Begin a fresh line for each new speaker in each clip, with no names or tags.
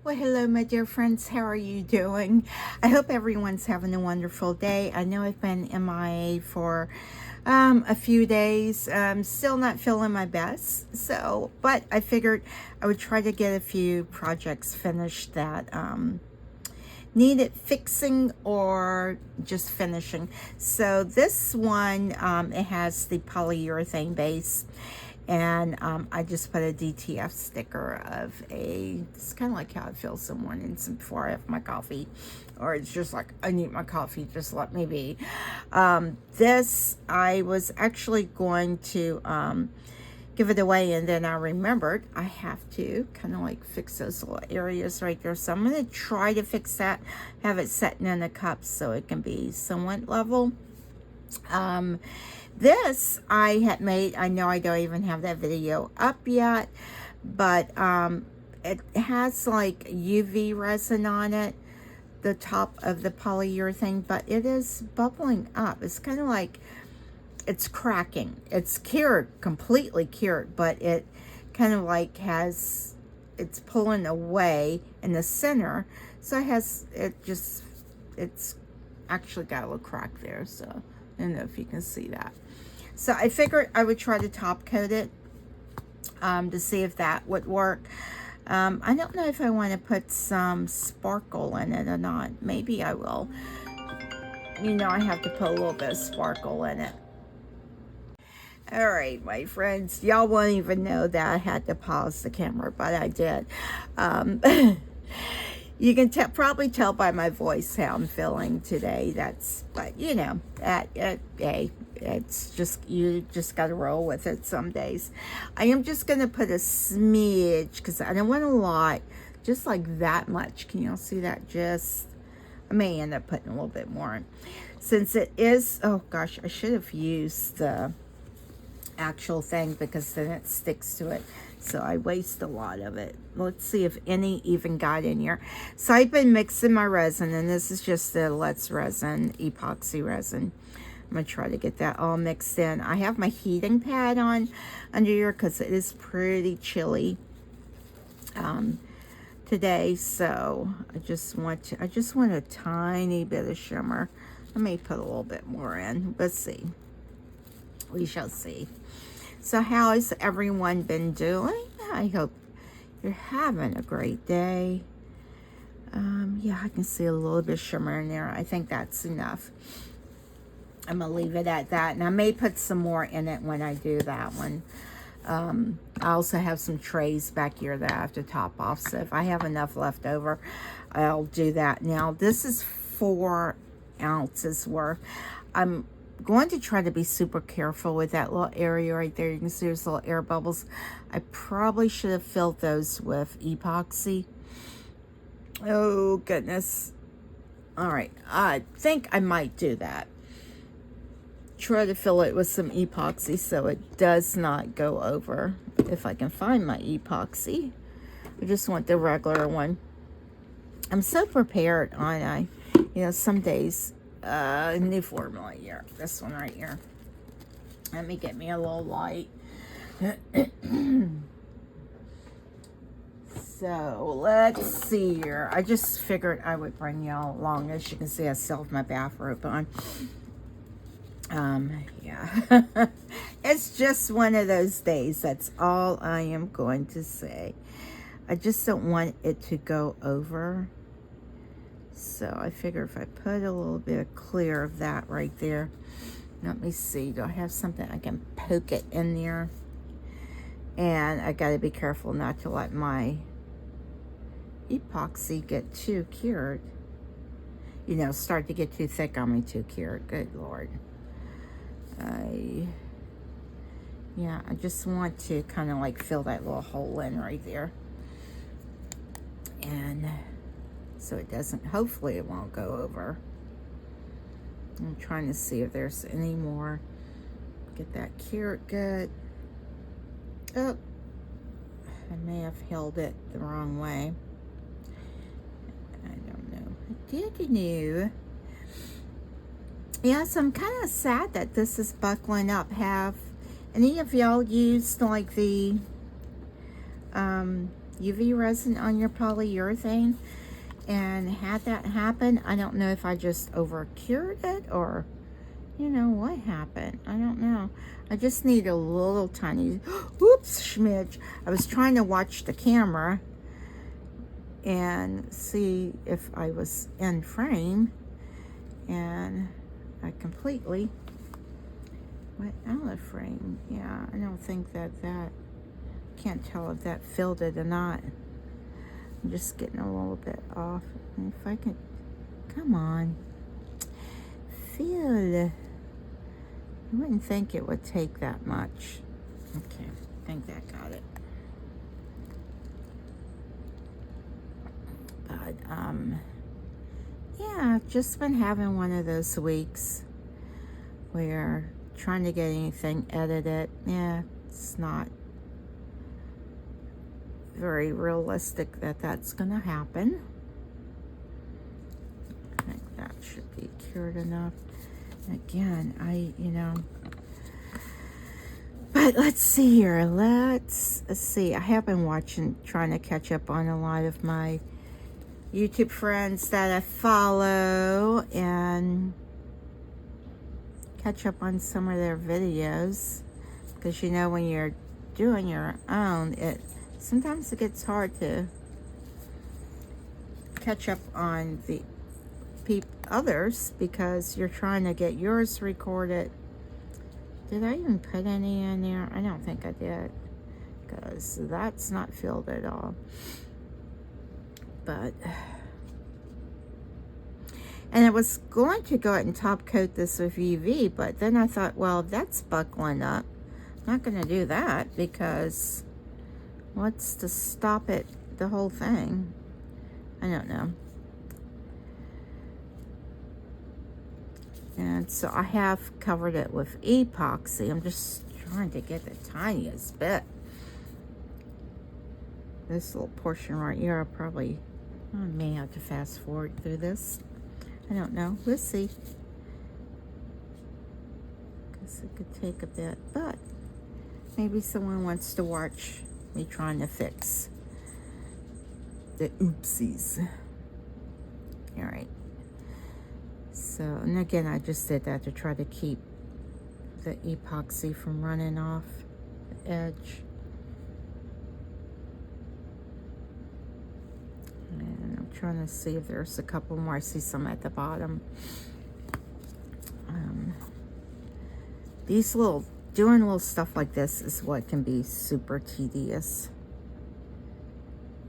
Well, hello, my dear friends. How are you doing? I hope everyone's having a wonderful day. I know I've been MIA for a few days. Still not feeling my best. But I figured I would try to get a few projects finished that needed fixing or just finishing. So this one, it has the polyurethane base. And I just put a DTF sticker of it's kind of like how I feel some mornings before I have my coffee, or it's just like, I need my coffee, just let me be. This, I was actually going to give it away, and then I remembered I have to kind of like fix those little areas right there. So I'm going to try to fix that, have it setting in a cup so it can be somewhat level. This I had made, I know I don't even have that video up yet, but it has like UV resin on it, the top of the polyurethane, but it is bubbling up. It's kind of like it's cracking. It's cured, completely cured, but it kind of like has, it's pulling away in the center. So it has, it's actually got a little crack there. So I don't know if you can see that. So I figured I would try to top coat it to see if that would work. I don't know if I want to put some sparkle in it or not. Maybe I will. You know, I have to put a little bit of sparkle in it. All right, my friends. Y'all won't even know that I had to pause the camera, but I did. You can probably tell by my voice how I'm feeling today. But you know, hey, it's just, you just got to roll with it some days. I am just going to put a smidge, because I don't want a lot, just like that much. Can y'all see that? I may end up putting a little bit more in. Since it is, oh gosh, I should have used the actual thing, because then it sticks to it. So I waste a lot of it. Let's see if any even got in here. So I've been mixing my resin, and this is just the Let's Resin epoxy resin. I'm going to try to get that all mixed in. I have my heating pad on under here because it is pretty chilly today. So I just want a tiny bit of shimmer. I may put a little bit more in. Let's see. We shall see. So how has everyone been doing? I hope you're having a great day. Yeah, I can see a little bit of shimmer in there. I think that's enough. I'm going to leave it at that. And I may put some more in it when I do that one. I also have some trays back here that I have to top off. So if I have enough left over, I'll do that. Now, this is 4 ounces worth. I'm going to try to be super careful with that little area right there. You can see there's little air bubbles. I probably should have filled those with epoxy. Oh, goodness. All right. I think I might do that. Try to fill it with some epoxy so it does not go over. If I can find my epoxy. I just want the regular one. I'm so prepared, aren't I? You know, some days, new formula here. This one right here. Let me get me a little light. So let's see here. I just figured I would bring y'all along. As you can see, I still have my bathrobe on. Yeah. It's just one of those days. That's all I am going to say. I just don't want it to go over. So I figure if I put a little bit of clear of that right there. Let me see. Do I have something I can poke it in there? And I got to be careful not to let my epoxy get too cured. You know, start to get too thick on me, too cured. Good Lord. Yeah, I just want to kind of like fill that little hole in right there. And so it doesn't, hopefully it won't go over. I'm trying to see if there's any more. Get that cured good. Oh, I may have held it the wrong way. I don't know. Did you? Yes, I'm kind of sad that this is buckling up. Have any of y'all used like the UV resin on your polyurethane and had that happen. I don't know if I just over cured it or, you know, what happened. I don't know. I just need a little tiny, oops, schmidge. I was trying to watch the camera and see if I was in frame, and I completely went out of frame. Yeah, I don't think that can't tell if that filled it or not. I'm just getting a little bit off. And if I can, come on, fill. You wouldn't think it would take that much. Okay, I think that got it. But, yeah, just been having one of those weeks where trying to get anything edited, yeah, it's not very realistic that that's gonna happen. I think that should be cured enough. Again, you know, but let's see here. Let's see. I have been trying to catch up on a lot of my YouTube friends that I follow and catch up on some of their videos, because you know, when you're doing your own, sometimes it gets hard to catch up on the others because you're trying to get yours recorded. Did I even put any in there? I don't think I did, because that's not filled at all. But, and I was going to go ahead and top coat this with UV, but then I thought, well, that's buckling up. I'm not going to do that, because what's to stop it, the whole thing? I don't know. And so I have covered it with epoxy. I'm just trying to get the tiniest bit. This little portion right here, I may have to fast forward through this. I don't know. We'll see. Because it could take a bit. But maybe someone wants to watch me trying to fix the oopsies. All right. So, and again, I just did that to try to keep the epoxy from running off the edge. And I'm trying to see if there's a couple more. I see some at the bottom. Doing little stuff like this is what can be super tedious.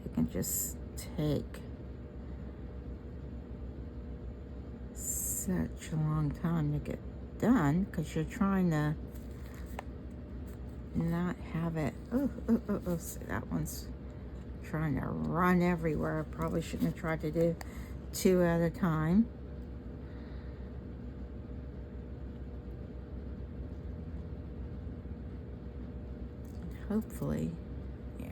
It can just take such a long time to get done, because you're trying to not have it. Oh, see, that one's trying to run everywhere. I probably shouldn't have tried to do 2 at a time. Hopefully, yeah.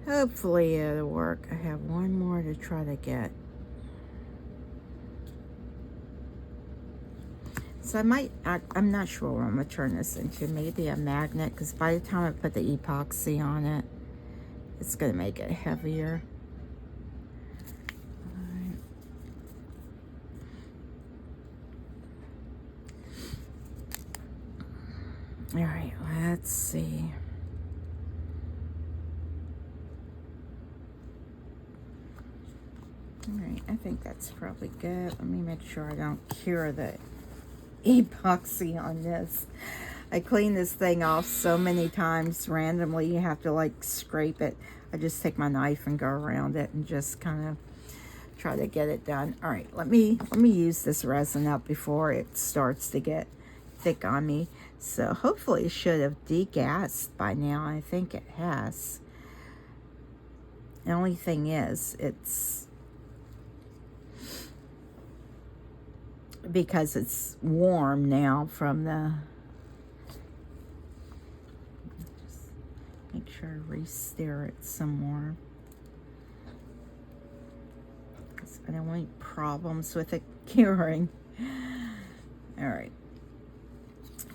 Hopefully it'll work. I have one more to try to get. So I'm not sure what I'm going to turn this into. Maybe a magnet, because by the time I put the epoxy on it, it's going to make it heavier. All right, let's see. All right, I think that's probably good. Let me make sure I don't cure the epoxy on this. I clean this thing off so many times randomly. You have to like scrape it. I just take my knife and go around it and just kind of try to get it done. All right, let me use this resin up before it starts to get thick on me. So hopefully it should have degassed by now. I think it has. The only thing is, it's because it's warm now from the, just make sure I re-stir it some more, because I don't want any problems with it curing. All right,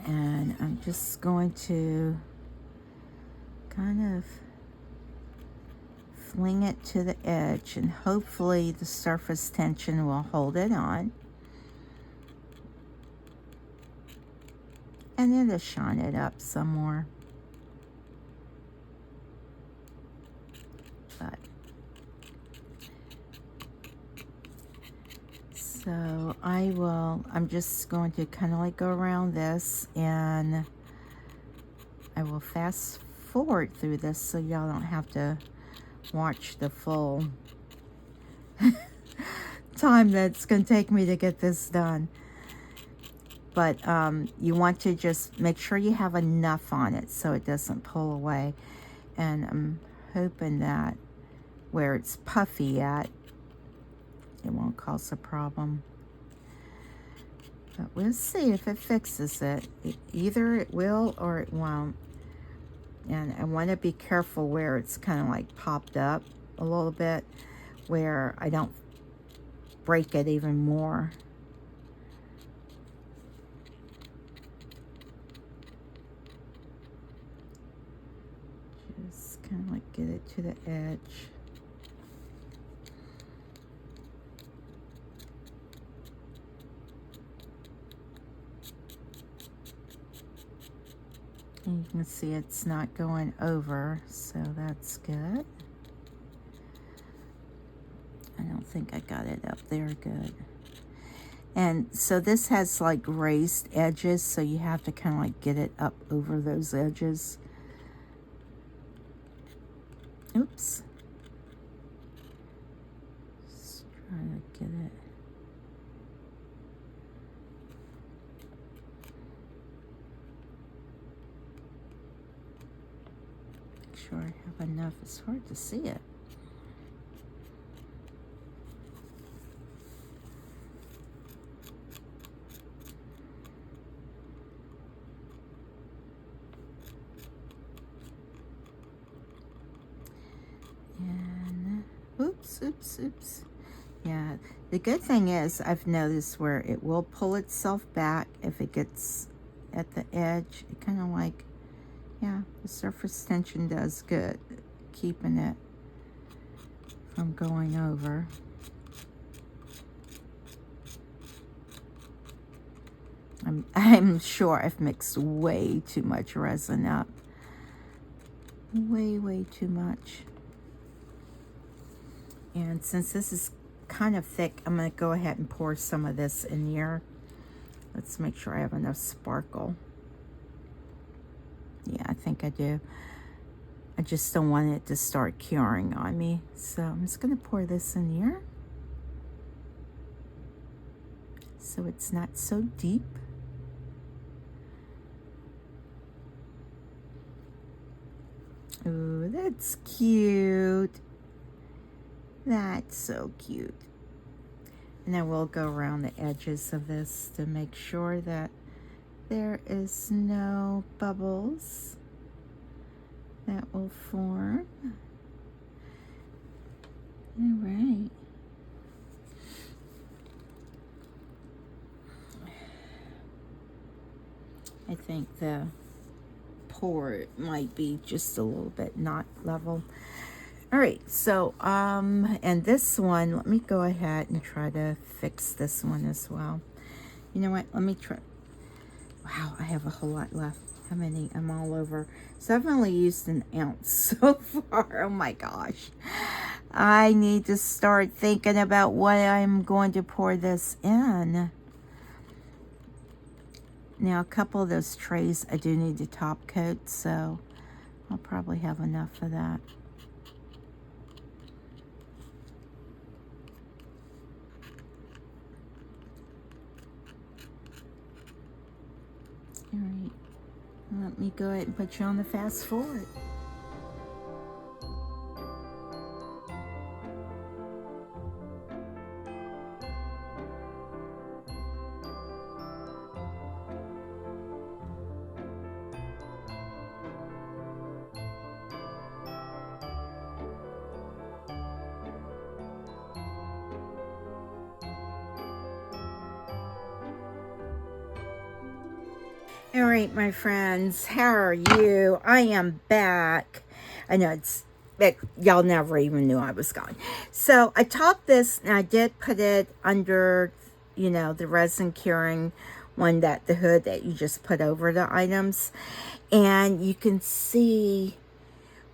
and I'm just going to kind of fling it to the edge, and hopefully the surface tension will hold it on. And then to shine it up some more. But so I'm just going to kind of like go around this, and I will fast forward through this so y'all don't have to watch the full time that's going to take me to get this done. But you want to just make sure you have enough on it so it doesn't pull away. And I'm hoping that where it's puffy at, it won't cause a problem. But we'll see if it fixes it. Either it will or it won't. And I want to be careful where it's kind of like popped up a little bit, where I don't break it even more. Just kind of like get it to the edge. And you can see it's not going over, so that's good. I don't think I got it up there good. And so this has like raised edges, so you have to kind of like get it up over those edges. Oops. Just try to get it. Make sure I have enough. It's hard to see it. Oops. Yeah, the good thing is I've noticed where it will pull itself back if it gets at the edge. It kind of like, yeah, the surface tension does good, keeping it from going over. I'm sure I've mixed way too much resin up. Way too much. And since this is kind of thick, I'm going to go ahead and pour some of this in here. Let's make sure I have enough sparkle. Yeah, I think I do. I just don't want it to start curing on me. So I'm just going to pour this in here, so it's not so deep. Ooh, that's cute. That's so cute. And then we'll go around the edges of this to make sure that there is no bubbles that will form. All right. I think the pour might be just a little bit not level. All right, so and this one, let me go ahead and try to fix this one as well. You know what, let me try. Wow, I have a whole lot left. How many? I'm all over. So I've only used an ounce so far. Oh my gosh, I need to start thinking about what I'm going to pour this in. Now a couple of those trays I do need to top coat, so I'll probably have enough of that. All right, let me go ahead and put you on the fast forward. All right, my friends, how are you? I am back. I know y'all never even knew I was gone. So I topped this and I did put it under, the resin curing one, that the hood that you just put over the items. And you can see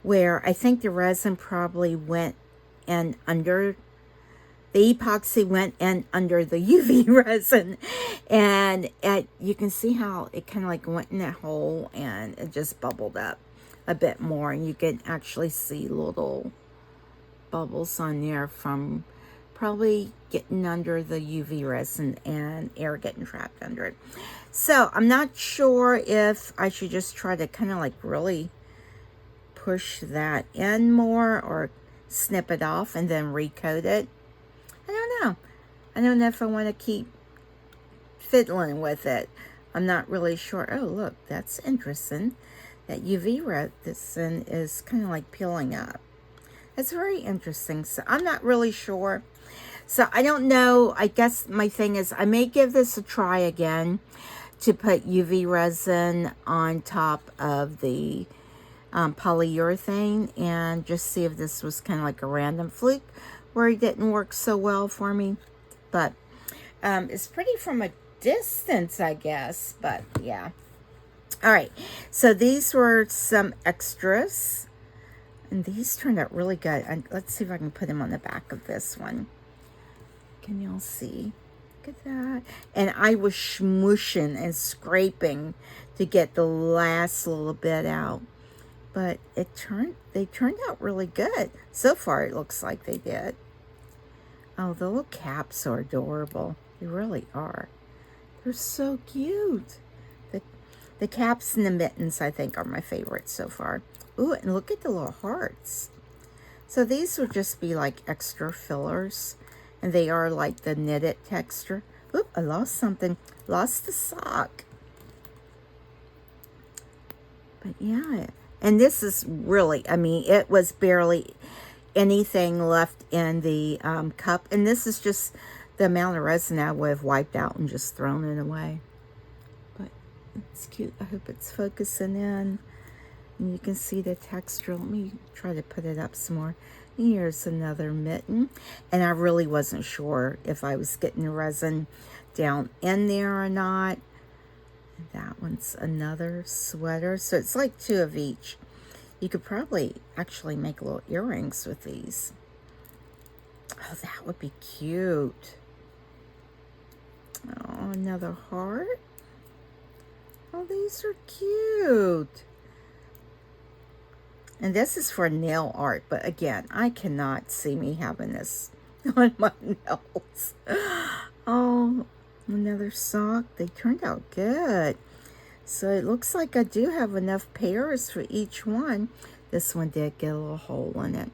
where I think the resin probably went in under, the epoxy went in under the UV resin, and you can see how it kind of like went in that hole and it just bubbled up a bit more, and you can actually see little bubbles on there from probably getting under the UV resin and air getting trapped under it. So I'm not sure if I should just try to kind of like really push that in more or snip it off and then recoat it. I don't know. I don't know if I want to keep fiddling with it. I'm not really sure. Oh, look, that's interesting. That UV resin is kind of like peeling up. That's very interesting. So I'm not really sure. So I don't know. I guess my thing is I may give this a try again to put UV resin on top of the polyurethane and just see if this was kind of like a random fluke where it didn't work so well for me. But it's pretty from a distance, I guess. But yeah. All right. So these were some extras. And these turned out really good. And let's see if I can put them on the back of this one. Can y'all see? Look at that. And I was smooshing and scraping to get the last little bit out. But they turned out really good. So far, it looks like they did. Oh, the little caps are adorable. They really are. They're so cute. The caps and the mittens, I think, are my favorites so far. Ooh, and look at the little hearts. So these would just be like extra fillers. And they are like the knitted texture. Oop, I lost something. Lost the sock. But yeah. And this is really, I mean, it was barely anything left in the cup. And this is just the amount of resin I would have wiped out and just thrown it away. But it's cute. I hope it's focusing in. And you can see the texture. Let me try to put it up some more. Here's another mitten. And I really wasn't sure if I was getting the resin down in there or not. That one's another sweater. So it's like two of each. You could probably actually make little earrings with these. Oh, that would be cute. Oh, another heart. Oh, these are cute. And this is for nail art. But again, I cannot see me having this on my nails. Oh, another sock. They turned out good. So it looks like I do have enough pairs for each one. This one did get a little hole in it.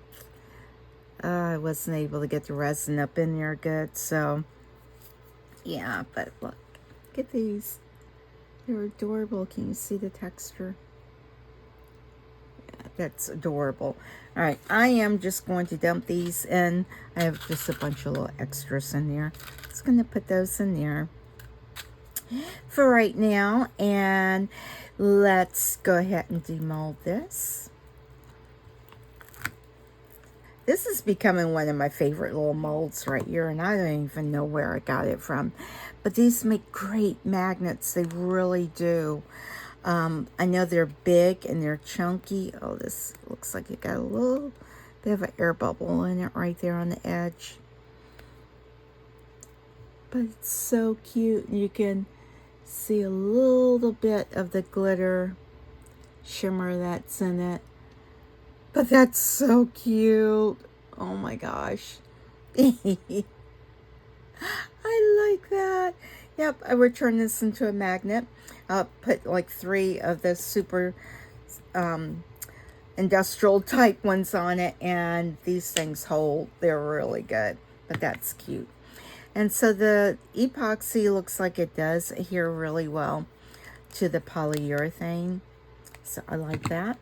I wasn't able to get the resin up in there good. So, yeah. But look at these. They're adorable. Can you see the texture? Yeah, that's adorable. All right. I am just going to dump these in. I have just a bunch of little extras in there. Just going to put those in there for right now, and let's go ahead and demold this. This is becoming one of my favorite little molds right here, and I don't even know where I got it from, but these make great magnets. They really do. I know they're big and they're chunky. Oh, this looks like it got a little bit of an air bubble in it right there on the edge, but it's so cute. You can see a little bit of the glitter shimmer that's in it. But that's so cute. Oh my gosh. I like that. Yep, I would turn this into a magnet. I'll put like 3 of the super industrial type ones on it, and these things hold. They're really good. But that's cute. And so the epoxy looks like it does adhere really well to the polyurethane. So I like that.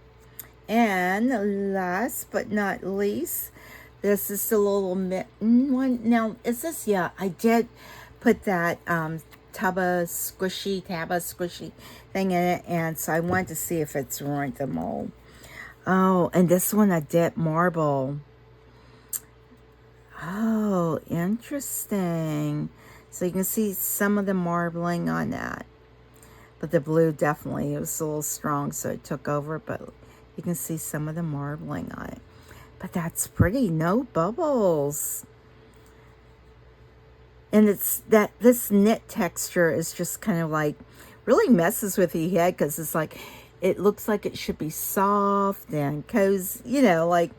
And last but not least, this is the little mitten one. Now, is this, yeah, I did put that Taba squishy thing in it, and so I wanted to see if it's ruined the mold. Oh, and this one I did marble. Oh, interesting. So you can see some of the marbling on that. But the blue definitely, it was a little strong, so it took over, but you can see some of the marbling on it. But that's pretty, no bubbles. And it's that this knit texture is just kind of like, really messes with your head, because it's like, it looks like it should be soft and cozy, you know, like,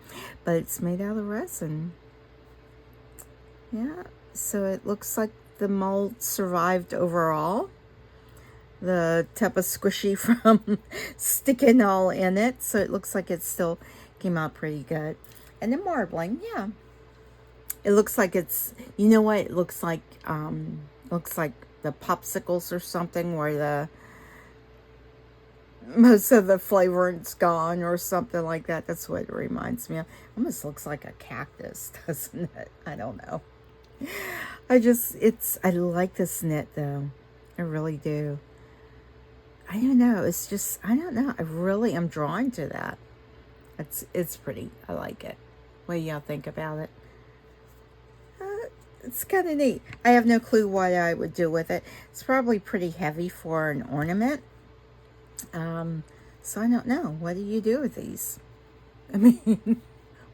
but it's made out of resin. Yeah, so it looks like the mold survived overall. The type of squishy from sticking all in it, so it looks like it still came out pretty good. And the marbling, yeah, it looks like it's, you know what it looks like? Looks like the popsicles or something, where the most of the flavoring's gone or something like that. That's what it reminds me of. Almost looks like a cactus, doesn't it? I don't know. I like this knit though. I really do. I don't know. It's just, I don't know. I really am drawn to that. It's pretty. I like it. What do y'all think about it? It's kind of neat. I have no clue what I would do with it. It's probably pretty heavy for an ornament. So I don't know. What do you do with these? I mean,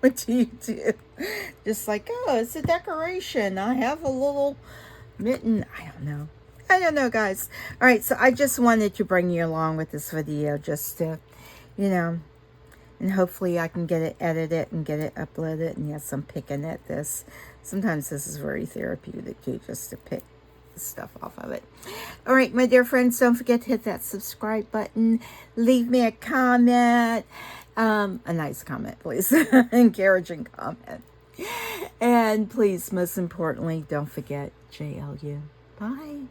what do you do? Just like, oh, it's a decoration. I have a little mitten. I don't know, guys. All right, so I just wanted to bring you along with this video, just to, you know, and hopefully I can get it edited and get it uploaded. And yes, I'm picking at this. Sometimes this is very therapeutic too, just to pick stuff off of it. All right, my dear friends, don't forget to hit that subscribe button. Leave me a comment, a nice comment, please, encouraging comment. And please, most importantly, don't forget JLU. Bye.